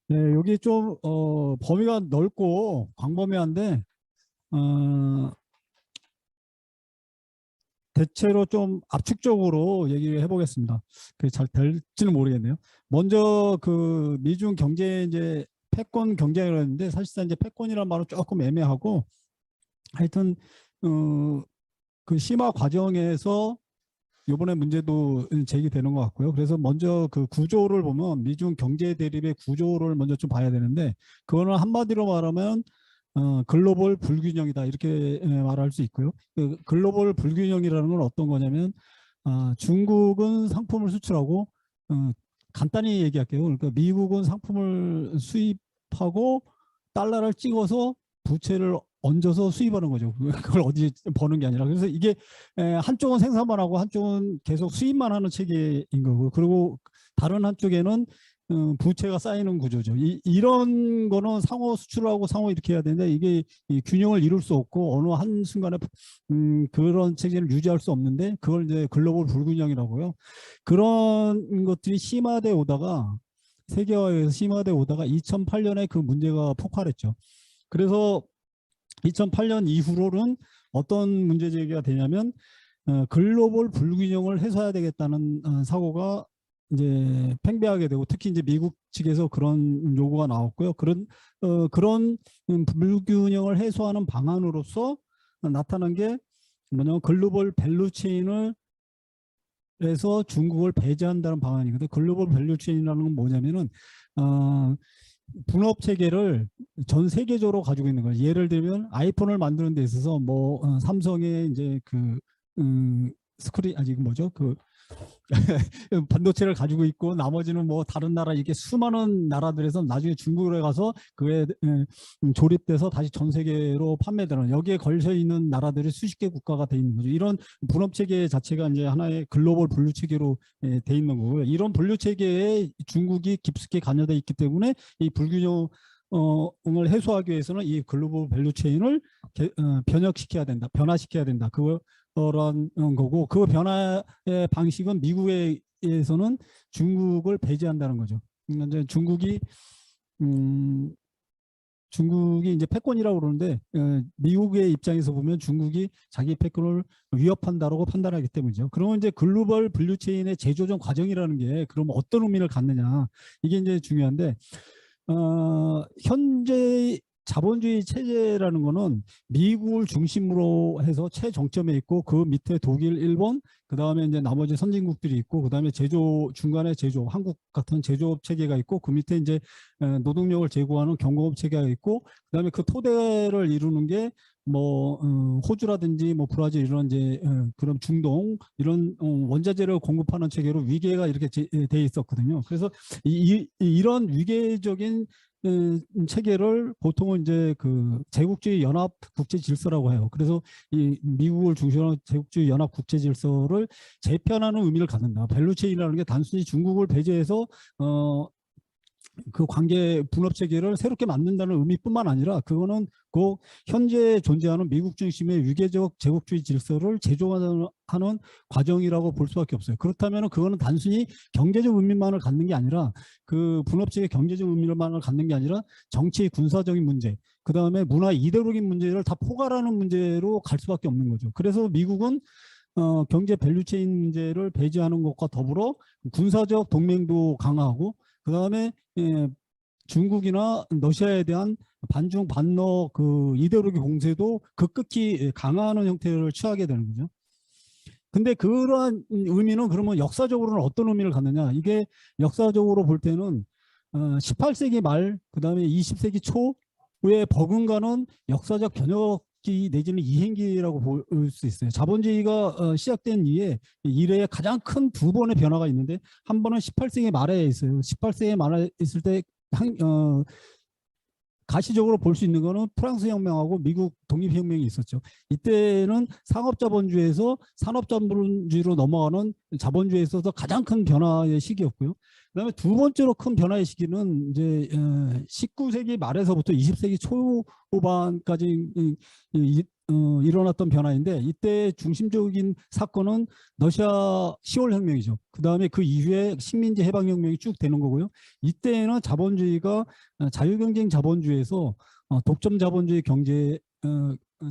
네, 여기 좀 범위가 넓고 광범위한데 어, 대체로 좀 압축적으로 얘기를 해보겠습니다. 그게 잘 될지는 모르겠네요. 먼저 그 미중 경제 이제 패권 경쟁이라고 했는데 사실상 이제 패권이라는 말은 조금 애매하고 하여튼 그 심화 과정에서 이번에 문제도 제기되는 것 같고요. 그래서 먼저 그 구조를 보면 미중 경제 대립의 구조를 먼저 좀 봐야 되는데 그거는 한마디로 말하면 글로벌 불균형이다 이렇게 말할 수 있고요. 그 글로벌 불균형이라는 건 어떤 거냐면 중국은 상품을 수출하고 어, 간단히 얘기할게요. 그러니까 미국은 상품을 수입하고 달러를 찍어서 부채를 얹어서 수입하는 거죠. 그걸 어디 버는 게 아니라. 그래서 이게 한쪽은 생산만 하고 한쪽은 계속 수입만 하는 체계인 거고, 그리고 다른 한쪽에는 부채가 쌓이는 구조죠. 이런 거는 상호 수출하고 상호 이렇게 해야 되는데 이게 이 균형을 이룰 수 없고 어느 한순간에 그런 체제를 유지할 수 없는데 그걸 이제 글로벌 불균형이라고요. 그런 것들이 심화돼 오다가 세계화에서 심화돼 오다가 2008년에 그 문제가 폭발했죠. 그래서 2008년 이후로는 어떤 문제 제기가 되냐면 글로벌 불균형을 해소해야 되겠다는 사고가 이제 팽배하게 되고 특히 이제 미국 측에서 그런 요구가 나왔고요. 그런 불균형을 해소하는 방안으로서 나타난 게 뭐냐면 글로벌 밸류체인을 해서 중국을 배제한다는 방안이거든요. 글로벌 밸류체인이라는 건 뭐냐면은 분업 체계를 전 세계적으로 가지고 있는 거예요. 예를 들면 아이폰을 만드는 데 있어서 뭐 삼성의 이제 그 스크린 아직 뭐죠? 그 반도체를 가지고 있고 나머지는 뭐 다른 나라 이게 수많은 나라들에서 나중에 중국에 가서 그에 조립돼서 다시 전 세계로 판매되는 여기에 걸쳐 있는 나라들이 수십 개 국가가 돼 있는 거죠. 이런 분업 체계 자체가 이제 하나의 글로벌 분류 체계로 돼 있는 거고요. 이런 분류 체계에 중국이 깊숙이 관여돼 있기 때문에 이 불균형 을 해소하기 위해서는 이 글로벌 밸류 체인을 변혁시켜야 된다, 변화시켜야 된다. 그런 거고 그 변화의 방식은 미국에서는 중국을 배제한다는 거죠. 이제 음, 중국이 이제 패권이라고 그러는데 미국의 입장에서 보면 중국이 자기 패권을 위협한다라고 판단하기 때문이죠. 그러면 이제 글로벌 분류 체인의 재조정 과정이라는 게 그럼 어떤 의미를 갖느냐 이게 이제 중요한데 현재 자본주의 체제라는 거는 미국을 중심으로 해서 최정점에 있고 그 밑에 독일, 일본, 그 다음에 이제 나머지 선진국들이 있고 그 다음에 중간에 제조업, 한국 같은 제조업 체계가 있고 그 밑에 이제 노동력을 제공하는 경공업 체계가 있고 그 다음에 그 토대를 이루는 게 뭐 호주라든지 뭐 브라질 이런 이제 그런 중동 이런 원자재를 공급하는 체계로 위계가 이렇게 돼 있었거든요. 그래서 이런 위계적인 체계를 보통은 이제 그 제국주의 연합 국제 질서라고 해요. 그래서 이 미국을 중심으로 한 제국주의 연합 국제 질서를 재편하는 의미를 갖는다. 밸류체인이라는 게 단순히 중국을 배제해서 그 관계 분업 체계를 새롭게 만든다는 의미뿐만 아니라 그거는 그 현재 존재하는 미국 중심의 위계적 제국주의 질서를 제조하는 과정이라고 볼 수밖에 없어요. 그렇다면 그거는 단순히 경제적 의미만을 갖는 게 아니라 그 분업 체계 경제적 의미만을 갖는 게 아니라 정치 군사적인 문제 그 다음에 문화 이데올로기적 문제를 다 포괄하는 문제로 갈 수밖에 없는 거죠. 그래서 미국은 경제 밸류체인 문제를 배제하는 것과 더불어 군사적 동맹도 강화하고 그 다음에 중국이나 러시아에 대한 반중 반러 그 이데올로기 공세도 급격히 강화하는 형태를 취하게 되는 거죠. 근데 그러한 의미는 그러면 역사적으로는 어떤 의미를 갖느냐? 이게 역사적으로 볼 때는 18세기 말, 그 다음에 20세기 초에 버금가는 역사적 변혁기 내지는 이행기라고 볼 수 있어요. 자본주의가 시작된 이래에 가장 큰 두 번의 변화가 있는데 한 번은 18세기 말에 있어요. 18세기 말에 있을 때 가시적으로 볼 수 있는 거는 프랑스 혁명하고 미국 독립혁명이 있었죠. 이때는 상업자본주의에서 산업자본주의로 넘어가는 자본주의에 있어서 가장 큰 변화의 시기였고요. 그다음에 두 번째로 큰 변화의 시기는 이제 19세기 말에서부터 20세기 초반까지 일어났던 변화인데 이때 중심적인 사건은 러시아 10월 혁명이죠. 그 다음에 그 이후에 식민지 해방혁명이 쭉 되는 거고요. 이때는 자본주의가 자유경쟁 자본주의에서 독점 자본주의 경제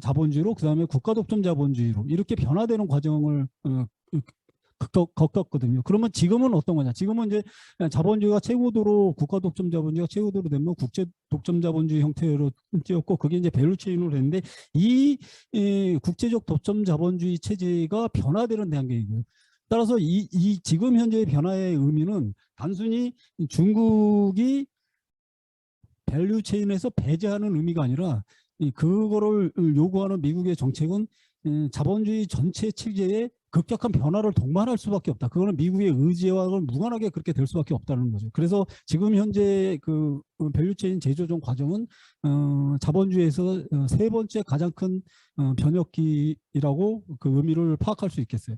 자본주의로 그다음에 국가 독점 자본주의로 이렇게 변화되는 과정을 겪었거든요. 그러면 지금은 어떤 거냐? 지금은 이제 자본주의가 최고도로 국가 독점 자본주의가 최고도로 되면 국제 독점 자본주의 형태로 뛰었고 그게 이제 밸류체인으로 됐는데 이 국제적 독점 자본주의 체제가 변화되는 단계이고요. 따라서 이 지금 현재의 변화의 의미는 단순히 중국이 밸류체인에서 배제하는 의미가 아니라 그거를 요구하는 미국의 정책은 자본주의 전체 체제에 급격한 변화를 동반할 수밖에 없다. 그거는 미국의 의지와 무관하게 그렇게 될 수밖에 없다는 거죠. 그래서 지금 현재 그 밸류체인 재조정 과정은 자본주의에서 세 번째 가장 큰 변혁기라고 그 의미를 파악할 수 있겠어요.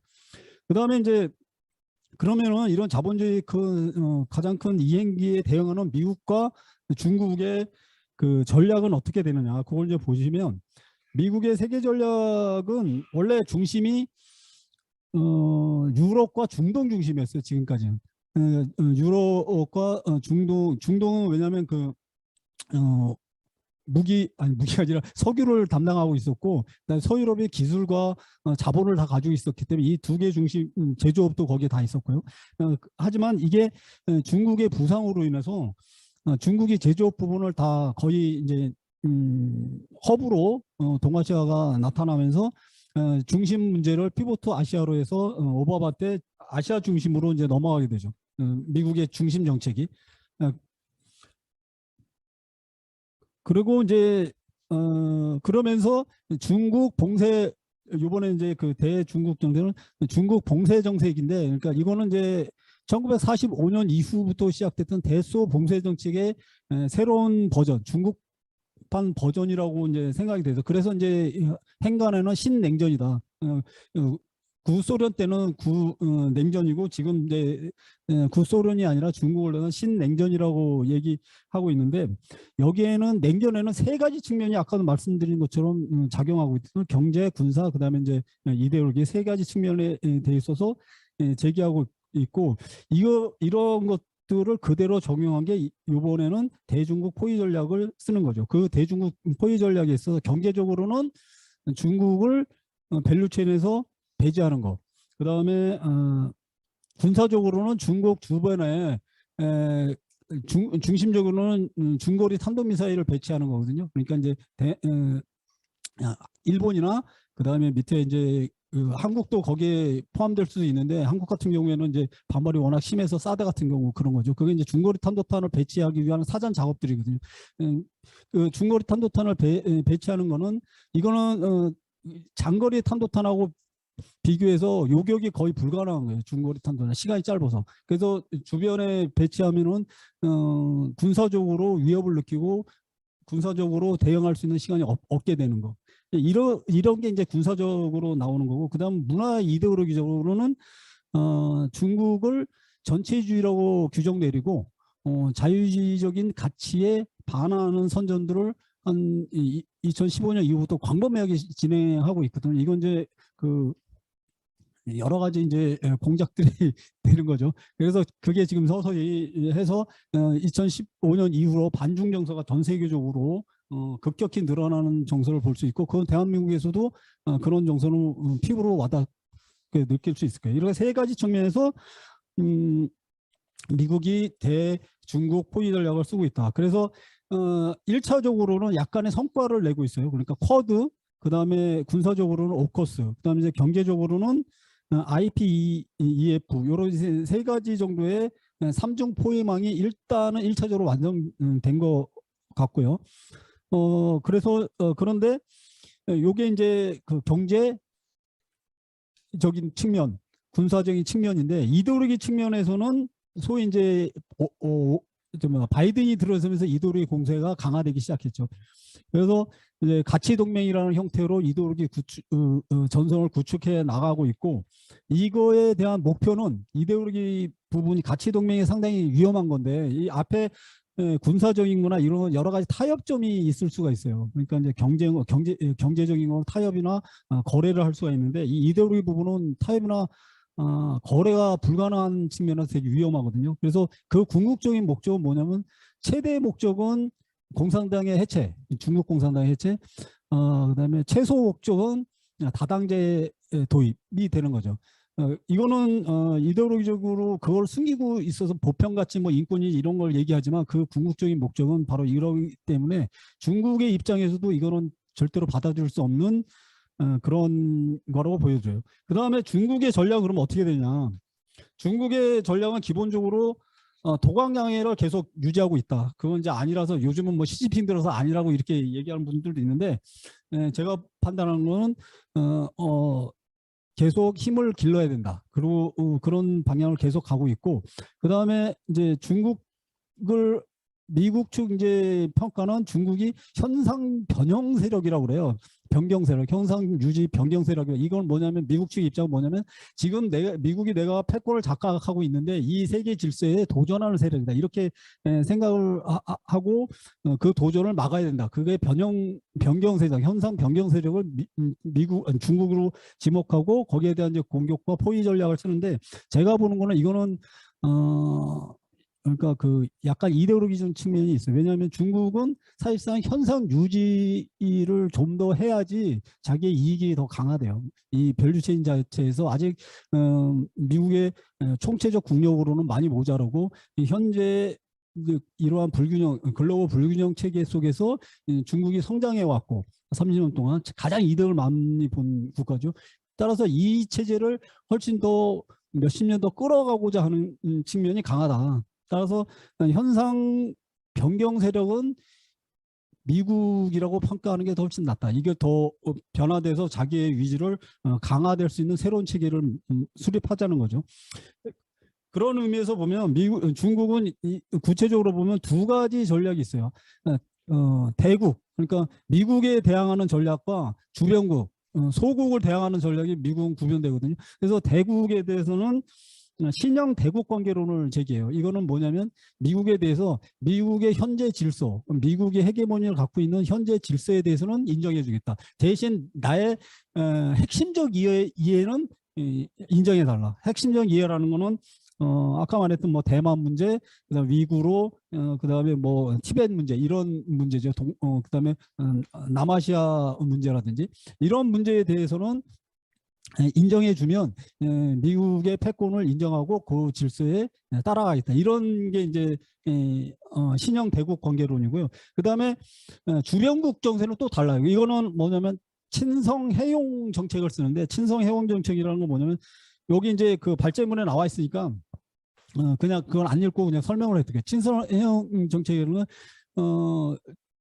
그다음에 이제 그러면은 이런 자본주의 가장 큰 이행기에 대응하는 미국과 중국의 그 전략은 어떻게 되느냐? 그걸 이제 보시면 미국의 세계 전략은 원래 중심이 유럽과 중동 중심이었어요. 지금까지는 유럽과 중동은 왜냐하면 그 무기가 아니라 석유를 담당하고 있었고 서유럽의 기술과 자본을 다 가지고 있었기 때문에 이 두 개 중심 제조업도 거기에 다 있었고요. 하지만 이게 중국의 부상으로 인해서 중국이 제조업 부분을 다 거의 이제 허브로 동아시아가 나타나면서 중심 문제를 피보트 아시아로 해서 오바마 때 아시아 중심으로 이제 넘어가게 되죠. 미국의 중심 정책이. 그리고 이제 그러면서 중국 봉쇄 이번에 이제 그 대중국 정책은 중국 봉쇄 정책인데 그러니까 이거는 이제 1945년 이후부터 시작됐던 대소 봉쇄 정책의 새로운 버전, 중국판 버전이라고 이제 생각이 돼서 그래서 이제 행간에는 신냉전이다. 구소련 때는 구냉전이고 지금 이제 구소련이 아니라 중국어로는 신냉전이라고 얘기하고 있는데 여기에는 냉전에는 세 가지 측면이 아까도 말씀드린 것처럼 작용하고 있어요. 경제, 군사, 그다음에 이제 이데올로기 세 가지 측면에 돼 있어서 제기하고 있고 이런 것들을 그대로 적용한 게 이번에는 대중국 포위 전략을 쓰는 거죠. 그 대중국 포위 전략에 있어서 경제적으로는 중국을 밸류체인에서 배제하는 거. 그다음에 군사적으로는 중국 주변에 중심적으로는 중거리 탄도미사일을 배치하는 거거든요. 그러니까 이제 일본이나 그다음에 밑에 이제 한국도 거기에 포함될 수도 있는데 한국 같은 경우에는 이제 반발이 워낙 심해서 사드 같은 경우 그런 거죠. 그게 이제 중거리 탄도탄을 배치하기 위한 사전 작업들이거든요. 그 중거리 탄도탄을 배치하는 거는 이거는 장거리 탄도탄하고 비교해서 요격이 거의 불가능한 거예요. 중거리 탄도탄 시간이 짧아서. 그래서 주변에 배치하면은 군사적으로 위협을 느끼고 군사적으로 대응할 수 있는 시간이 없게 되는 거. 이런 게 이제 군사적으로 나오는 거고, 그다음 문화 이데올로기적으로는 중국을 전체주의라고 규정 내리고 자유주의적인 가치에 반하는 선전들을 한 2015년 이후부터 광범위하게 진행하고 있거든요. 이건 이제 그 여러 가지 이제 공작들이 되는 거죠. 그래서 그게 지금 서서히 해서 2015년 이후로 반중 정서가 전 세계적으로 급격히 늘어나는 정서를 볼 수 있고, 그건 대한민국에서도 그런 정서는 피부로 와닿게 느낄 수 있을 거예요. 이렇게 세 가지 측면에서 미국이 대중국 포위 전략을 쓰고 있다. 그래서 1차적으로는 약간의 성과를 내고 있어요. 그러니까 쿼드, 그 다음에 군사적으로는 오커스, 그 다음에 이제 경제적으로는 IPEF 이런 세 가지 정도의 삼중 포위망이 일단은 1차적으로 완성된 것 같고요. 그래서 그런데 요게 이제 그 경제적인 측면, 군사적인 측면인데 이데올로기 측면에서는 소위 이제 바이든이 들어서면서 이데올로기 공세가 강화되기 시작했죠. 그래서 이제 가치 동맹이라는 형태로 이데올로기 전선을 구축해 나가고 있고, 이거에 대한 목표는 이데올로기 부분이 가치 동맹이 상당히 위험한 건데 이 앞에 군사적인 거나 이런 여러 가지 타협점이 있을 수가 있어요. 그러니까 이제 경제적인 거 타협이나 거래를 할 수가 있는데 이 이데올로기 부분은 타협이나 거래가 불가능한 측면에서 되게 위험하거든요. 그래서 그 궁극적인 목적은 뭐냐면 최대 목적은 공산당의 해체, 중국 공산당의 해체, 그다음에 최소 목적은 다당제 도입이 되는 거죠. 이거는 이데올로기적으로 그걸 숨기고 있어서 보편가치 뭐 인권이 이런 걸 얘기하지만 그 궁극적인 목적은 바로 이러기 때문에 중국의 입장에서도 이거는 절대로 받아들일 수 없는 그런 거라고 보여줘요. 그 다음에 중국의 전략은 그럼 어떻게 되냐. 중국의 전략은 기본적으로 도강양해를 계속 유지하고 있다. 그건 이제 아니라서 요즘은 뭐 시진핑 들어서 아니라고 이렇게 얘기하는 분들도 있는데 제가 판단하는 거는 계속 힘을 길러야 된다. 그리고 그런 방향을 계속 가고 있고, 그 다음에 이제 중국을 미국 측 이제 평가는 중국이 현상 변형 세력이라고 그래요. 변경 세력, 현상 유지 변경 세력. 이건 뭐냐면 미국 측 입장은 뭐냐면 지금 미국이 내가 패권을 장악하고 있는데 이 세계 질서에 도전하는 세력이다. 이렇게 생각을 하고 그 도전을 막아야 된다. 그게 변경 세력, 현상 변경 세력을 중국으로 지목하고 거기에 대한 이제 공격과 포위 전략을 쓰는데 제가 보는 거는 이거는 그러니까 그 약간 이데올로기적 측면이 있어요. 왜냐하면 중국은 사실상 현상 유지를 좀 더 해야지 자기의 이익이 더 강화돼요. 이 밸류체인 자체에서 아직 미국의 총체적 국력으로는 많이 모자라고 현재 이러한 불균형, 글로벌 불균형 체계 속에서 중국이 성장해 왔고 30년 동안 가장 이득을 많이 본 국가죠. 따라서 이 체제를 훨씬 더 몇십 년 더 끌어가고자 하는 측면이 강하다. 따라서 현상 변경 세력은 미국이라고 평가하는 게 더 훨씬 낫다. 이게 더 변화돼서 자기의 위지를 강화될 수 있는 새로운 체계를 수립하자는 거죠. 그런 의미에서 보면 중국은 구체적으로 보면 두 가지 전략이 있어요. 대국, 그러니까 미국에 대항하는 전략과 주변국, 소국을 대항하는 전략이 미국은 구별되거든요. 그래서 대국에 대해서는 신형 대국 관계론을 제기해요. 이거는 뭐냐면 미국에 대해서 미국의 현재 질서, 미국의 헤게모니를 갖고 있는 현재 질서에 대해서는 인정해 주겠다. 대신 나의 핵심적 이해는 인정해 달라. 핵심적 이해라는 거는 아까 말했던 뭐 대만 문제, 그다음 위구르, 그다음에 뭐 티벳 문제 이런 문제죠. 그다음에 남아시아 문제라든지 이런 문제에 대해서는 인정해주면 미국의 패권을 인정하고 그 질서에 따라가겠다. 이런 게 이제 신형 대국 관계론이고요. 그 다음에 주변국 정세는 또 달라요. 이거는 뭐냐면 친성 해용 정책을 쓰는데 친성 해용 정책이라는 건 뭐냐면 여기 이제 그 발제문에 나와 있으니까 그냥 그건 안 읽고 그냥 설명을 해드릴게요. 친성 해용 정책은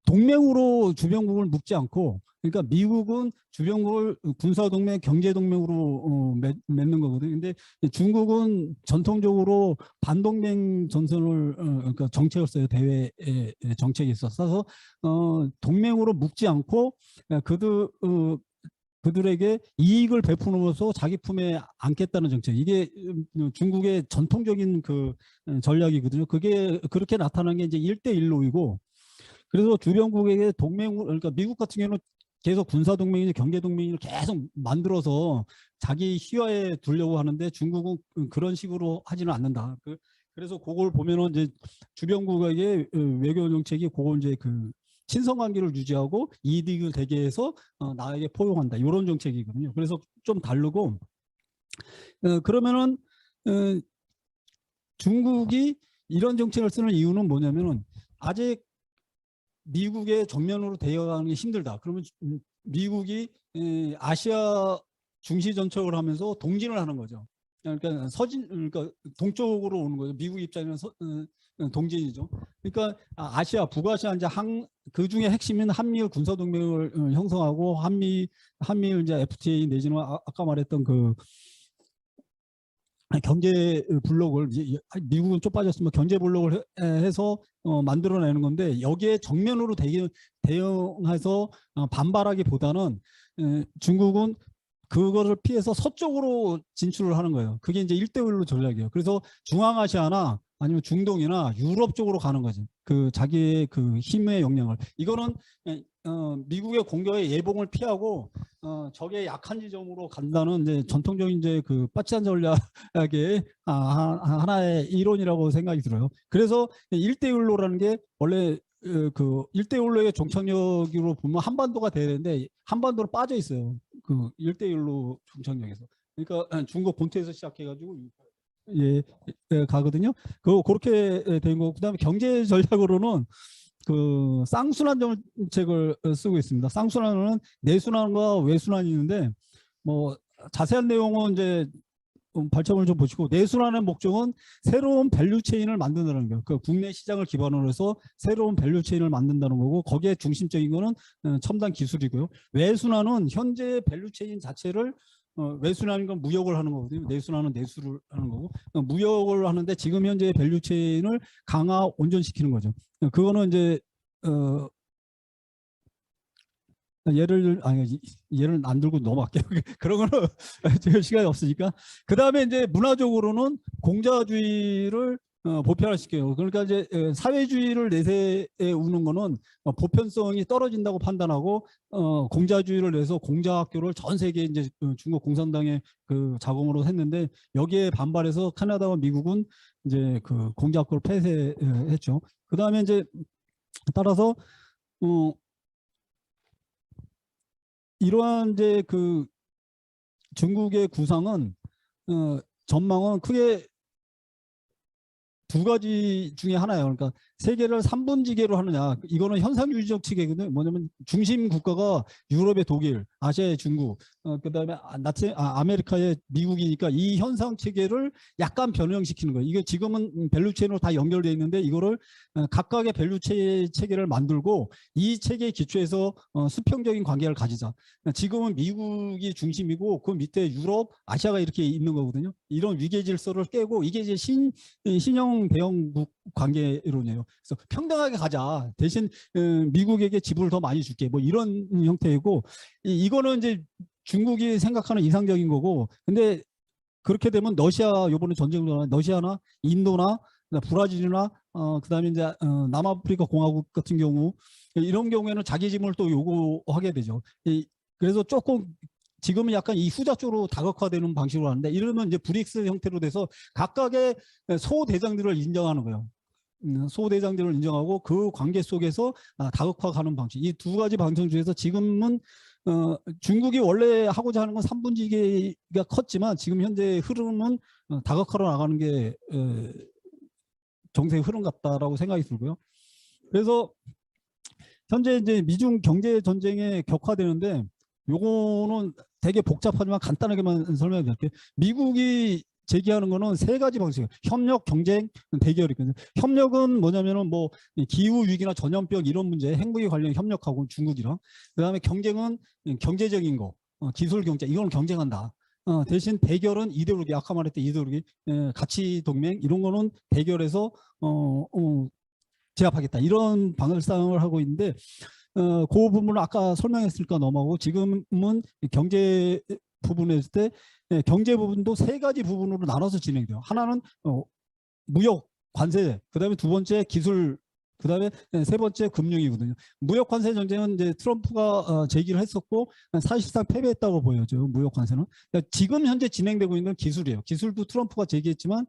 동맹으로 주변국을 묶지 않고 그러니까 미국은 주변국을 군사동맹, 경제동맹으로 맺는 거거든요. 근데 중국은 전통적으로 반동맹 전선을 그러니까 정책을 써요. 대외 정책이 있어서 동맹으로 묶지 않고 그들에게 이익을 베푸면서 자기 품에 안겠다는 정책. 이게 중국의 전통적인 그 전략이거든요. 그게 그렇게 나타난 게 이제 1대1로이고 그래서 주변국에게 그러니까 미국 같은 경우는 계속 군사동맹이나 경제동맹을 계속 만들어서 자기 희화에 두려고 하는데 중국은 그런 식으로 하지는 않는다. 그래서 그걸 보면은 이제 주변국에게 외교 정책이 그걸 이제 그 친선관계를 유지하고 이익을 대게 해서 나에게 포용한다. 이런 정책이거든요. 그래서 좀 다르고 그러면은 중국이 이런 정책을 쓰는 이유는 뭐냐면은 아직 미국의 정면으로 대응하는 게 힘들다. 그러면 미국이 아시아 중시 전척을 하면서 동진을 하는 거죠. 그러니까 그러니까 동쪽으로 오는 거죠. 미국 입장에는 동진이죠. 그러니까 아시아, 북아시아 이제 그 중에 핵심인 한미일 군사 동맹을 형성하고 한미일 이제 FTA 내지는 아까 말했던 그 경제 블록을 미국은 좀 빠졌으면 경제 블록을 해서 만들어내는 건데 여기에 정면으로 대응해서 반발하기보다는 중국은 그거를 피해서 서쪽으로 진출을 하는 거예요. 그게 이제 1대1로 전략이에요. 그래서 중앙아시아나 아니면 중동이나 유럽 쪽으로 가는 거지. 그 자기의 그 힘의 역량을. 이거는 미국의 공격의 예봉을 피하고 적의 약한 지점으로 간다는 이제 전통적인 이제 그 빠치한 전략의 하나의 이론이라고 생각이 들어요. 그래서 1대1로라는 게 원래 그 1대1로의 종착역으로 보면 한반도가 돼야 되는데 한반도로 빠져 있어요. 그 1대1로 종착역에서. 그러니까 중국 본토에서 시작해가지고 예, 가거든요. 그렇게 된 거고, 그다음에 경제 전략으로는 그 쌍순환 정책을 쓰고 있습니다. 쌍순환은 내순환과 외순환이 있는데 뭐 자세한 내용은 이제 발전을 좀 보시고, 내순환의 목적은 새로운 밸류 체인을 만든다는 거예요. 그 국내 시장을 기반으로 해서 새로운 밸류 체인을 만든다는 거고, 거기에 중심적인 거는 첨단 기술이고요. 외순환은 현재 밸류 체인 자체를 외순환인 건 무역을 하는 거거든요. 내순환은 내수를 하는 거고, 무역을 하는데 지금 현재 밸류 체인을 강화 온전시키는 거죠. 그거는 이제 예를 안 들고 넘어갈게요. 그런 거는 제가 시간이 없으니까. 그 다음에 이제 문화적으로는 공자주의를 보편화시켜요. 그러니까 이제 사회주의를 내세에 우는 거는 보편성이 떨어진다고 판단하고 공자주의를 내서 공자학교를 전 세계 이제 중국 공산당의 그 자금으로 했는데, 여기에 반발해서 캐나다와 미국은 이제 그 공자학교를 폐쇄했죠. 그 다음에 이제 따라서 이러한 이제 그 중국의 구상은 전망은 크게 두 가지 중에 하나예요. 그러니까 세계를 3분지계로 하느냐, 이거는 현상유지적 체계거든요. 뭐냐면 중심 국가가 유럽의 독일, 아시아의 중국, 그다음에 아메리카의 미국이니까 이 현상 체계를 약간 변형시키는 거예요. 이게 지금은 밸류체인으로 다 연결되어 있는데, 이거를 각각의 밸류체 체계를 만들고 이 체계에 기초해서 수평적인 관계를 가지자. 지금은 미국이 중심이고 그 밑에 유럽, 아시아가 이렇게 있는 거거든요. 이런 위계 질서를 깨고, 이게 이제 신형 대형국 관계 이론이에요. 그래서 평등하게 가자. 대신 미국에게 지분을 더 많이 줄게. 뭐 이런 형태이고, 이거는 이제 중국이 생각하는 이상적인 거고, 근데 그렇게 되면 러시아, 요번에 전쟁을 러시아나 인도나 브라질이나 그다음에 이제 남아프리카 공화국 같은 경우, 이런 경우에는 자기 지분을 또 요구하게 되죠. 그래서 조금 지금은 약간 이 후자 쪽으로 다각화되는 방식으로 하는데, 이러면 이제 브릭스 형태로 돼서 각각의 소대장들을 인정하는 거예요. 소대장들을 인정하고 그 관계 속에서 다각화 가는 방식. 이 두 가지 방식 중에서 지금은 중국이 원래 하고자 하는 건 3분지계가 컸지만, 지금 현재 흐름은 다각화로 나가는 게 정세의 흐름 같다라고 생각이 들고요. 그래서 현재 이제 미중 경제 전쟁에 격화되는데, 요거는 되게 복잡하지만 간단하게만 설명드릴게요. 미국이 제기하는 거는 세 가지 방식이에요. 협력, 경쟁, 대결이거든요. 협력은 뭐냐면은 뭐 기후 위기나 전염병 이런 문제, 핵무기 관련 협력하고 중국이랑. 그다음에 경쟁은 경제적인 거, 기술 경쟁, 이건 경쟁한다. 대신 대결은 이데올로기, 아까 말했던 이데올로기, 가치 동맹 이런 거는 대결해서 제압하겠다, 이런 방을상을 하고 있는데, 그 부분을 아까 설명했으니까 넘어가고, 지금은 경제 부분에 있을 때 경제 부분도 세 가지 부분으로 나눠서 진행돼요. 하나는 무역 관세, 그다음에 두 번째 기술, 그다음에 세 번째 금융이거든요. 무역 관세 전쟁은 이제 트럼프가 제기를 했었고 사실상 패배했다고 보여져요. 무역 관세는. 그러니까 지금 현재 진행되고 있는 기술이에요. 기술도 트럼프가 제기했지만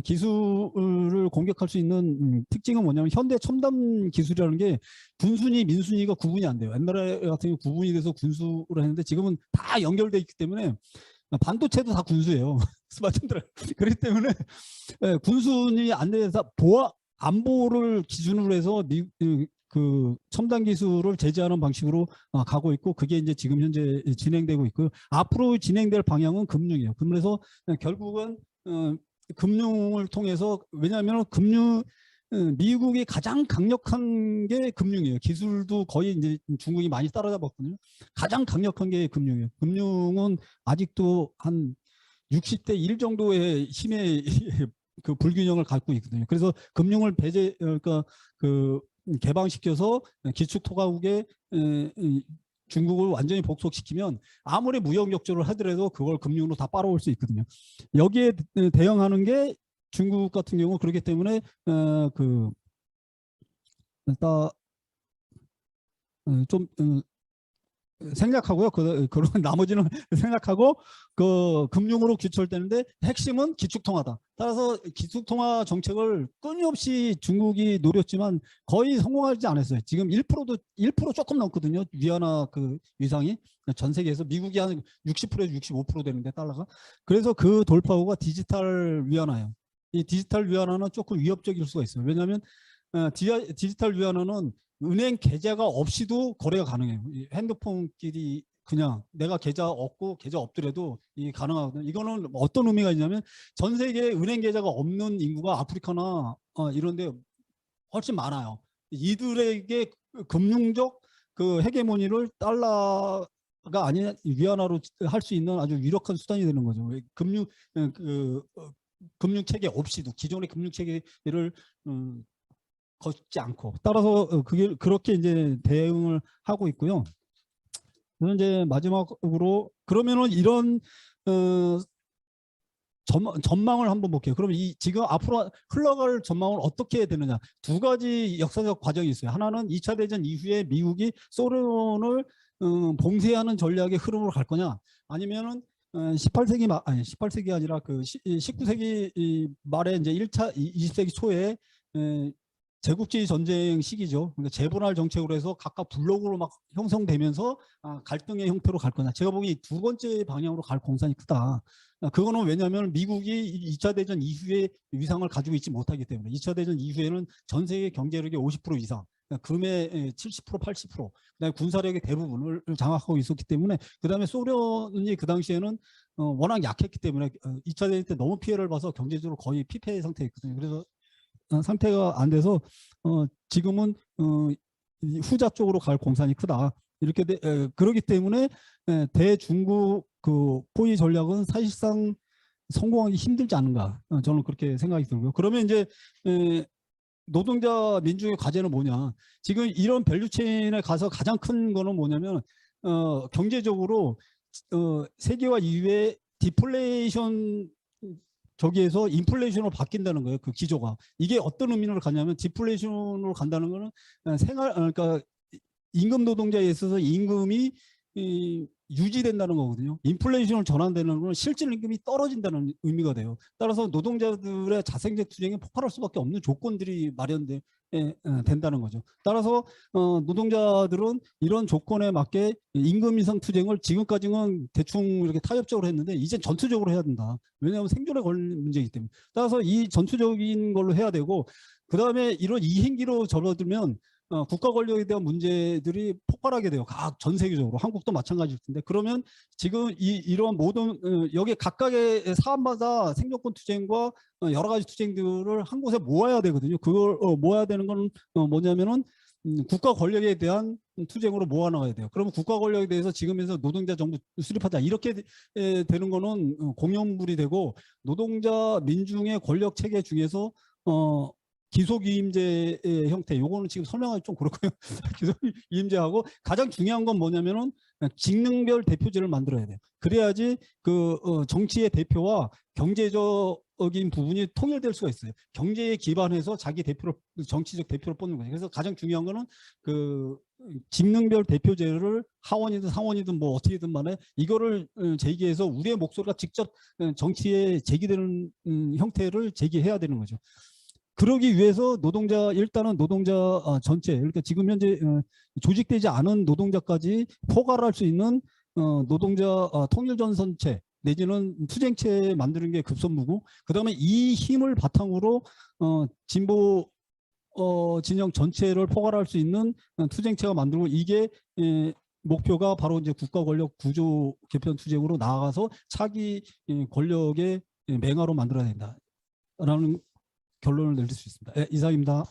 기술을 공격할 수 있는 특징은 뭐냐면, 현대 첨단 기술이라는 게 군순위, 민순위가 구분이 안 돼요. 옛날에 같은 경우 구분이 돼서 군수를 했는데, 지금은 다 연결돼 있기 때문에 반도체도 다 군수예요. 스마트들. 그렇기 때문에 군순위 안 돼서 안보를 기준으로 해서 그 첨단 기술을 제재하는 방식으로 가고 있고, 그게 이제 지금 현재 진행되고 있고요. 앞으로 진행될 방향은 금융이에요. 그래서 결국은 금융을 통해서, 왜냐하면 미국이 가장 강력한 게 금융이에요. 기술도 거의 이제 중국이 많이 따라잡았거든요. 가장 강력한 게 금융이에요. 금융은 아직도 한 60대 1 정도의 힘의 그 불균형을 갖고 있거든요. 그래서 금융을 그러니까 그 개방시켜서 기축 토가국에 중국을 완전히 복속시키면 아무리 무역 역조를 하더라도 그걸 금융으로 다 빨아올 수 있거든요. 여기에 대응하는 게 중국 같은 경우 그렇기 때문에 그 일단 좀 생략하고요. 그런 나머지는 생략하고 그 금융으로 귀철되는데 핵심은 기축통화다. 따라서 기축통화 정책을 끊임없이 중국이 노렸지만 거의 성공하지 않았어요. 지금 1%도 1% 조금 넘거든요. 위안화 그 위상이 전 세계에서 미국이 한 60%에서 65% 되는데 달러가. 그래서 그 돌파구가 디지털 위안화예요. 이 디지털 위안화는 조금 위협적일 수가 있어요. 왜냐하면 디지털 위안화는 은행 계좌가 없이도 거래가 가능해요. 이 핸드폰끼리 그냥 내가 계좌 없고 계좌 없더라도 이 가능하거든요. 이거는 어떤 의미가 있냐면 전 세계에 은행 계좌가 없는 인구가 아프리카나 이런 데 훨씬 많아요. 이들에게 금융적 그 헤게모니를 달러가 아닌 위안화로 할 수 있는 아주 유력한 수단이 되는 거죠. 금융 체계 없이도 기존의 금융 체계를 걷지 않고 따라서 그게 그렇게 이제 대응을 하고 있고요. 그래서 이제 마지막으로 그러면은 이런 전망을 한번 볼게요. 그러면 이 지금 앞으로 흘러갈 전망은 어떻게 되느냐? 두 가지 역사적 과정이 있어요. 하나는 2차 대전 이후에 미국이 소련을 봉쇄하는 전략의 흐름으로 갈 거냐? 아니면은 18세기 아니 18세기 아니라 그 19세기 말에 이제 1차 20세기 초에 제국주의 전쟁 시기죠. 그러니까 재분할 정책으로 해서 각각 블록으로 막 형성되면서 갈등의 형태로 갈 거냐. 제가 보기에 두 번째 방향으로 갈 공산이 크다. 그거는 왜냐하면 미국이 2차 대전 이후에 위상을 가지고 있지 못하기 때문에 2차 대전 이후에는 전 세계 경제력의 50% 이상, 금의 70%, 80%, 그다음에 군사력의 대부분을 장악하고 있었기 때문에 그다음에 소련이 그 당시에는 워낙 약했기 때문에 2차 대전 때 너무 피해를 봐서 경제적으로 거의 피폐 상태였거든요. 그래서 상태가 안 돼서 지금은 후자 쪽으로 갈 공산이 크다. 이렇게 그러기 때문에 대중국 그 포위 전략은 사실상 성공하기 힘들지 않은가. 저는 그렇게 생각이 들고요. 그러면 이제 노동자 민중의 과제는 뭐냐. 지금 이런 밸류체인에 가서 가장 큰 거는 뭐냐면 경제적으로 세계화 이후에 디플레이션 저기에서 인플레이션으로 바뀐다는 거예요. 그 기조가. 이게 어떤 의미로 가냐면 디플레이션으로 간다는 거는 그러니까 임금 노동자에 있어서 임금이 유지된다는 거거든요. 인플레이션을 전환되는 건 실질 임금이 떨어진다는 의미가 돼요. 따라서 노동자들의 자생적 투쟁이 폭발할 수밖에 없는 조건들이 마련돼 된다는 거죠. 따라서 노동자들은 이런 조건에 맞게 임금 인상 투쟁을 지금까지는 대충 이렇게 타협적으로 했는데 이제 전투적으로 해야 된다. 왜냐하면 생존에 걸린 문제이기 때문에. 따라서 이 전투적인 걸로 해야 되고 그다음에 이런 이행기로 접어들면 국가 권력에 대한 문제들이 폭발하게 돼요. 각 전 세계적으로 한국도 마찬가지일 텐데 그러면 지금 이런 모든 여기 각각의 사안마다 생존권 투쟁과 여러 가지 투쟁들을 한 곳에 모아야 되거든요. 그걸 모아야 되는 건 뭐냐면은 국가 권력에 대한 투쟁으로 모아나가야 돼요. 그러면 국가 권력에 대해서 지금에서 노동자 정부 수립하자 이렇게 되는 거는 공연물이 되고 노동자 민중의 권력 체계 중에서 기속위임제의 형태, 요거는 지금 설명하기 좀 그렇고요. 기속위임제하고 가장 중요한 건 뭐냐면은 직능별 대표제를 만들어야 돼요. 그래야지 그 정치의 대표와 경제적인 부분이 통일될 수가 있어요. 경제에 기반해서 자기 대표를 정치적 대표를 뽑는 거예요. 그래서 가장 중요한 거는 그 직능별 대표제를 하원이든 상원이든 뭐 어떻게든 만에 이거를 제기해서 우리의 목소리가 직접 정치에 제기되는 형태를 제기해야 되는 거죠. 그러기 위해서 일단은 노동자 전체, 그러니까 지금 현재 조직되지 않은 노동자까지 포괄할 수 있는 노동자 통일전선체 내지는 투쟁체 만드는 게 급선무고, 그다음에 이 힘을 바탕으로 진보 진영 전체를 포괄할 수 있는 투쟁체가 만들고, 이게 목표가 바로 이제 국가 권력 구조 개편 투쟁으로 나아가서 차기 권력의 맹화로 만들어야 된다라는 결론을 내릴 수 있습니다. 네, 이상입니다.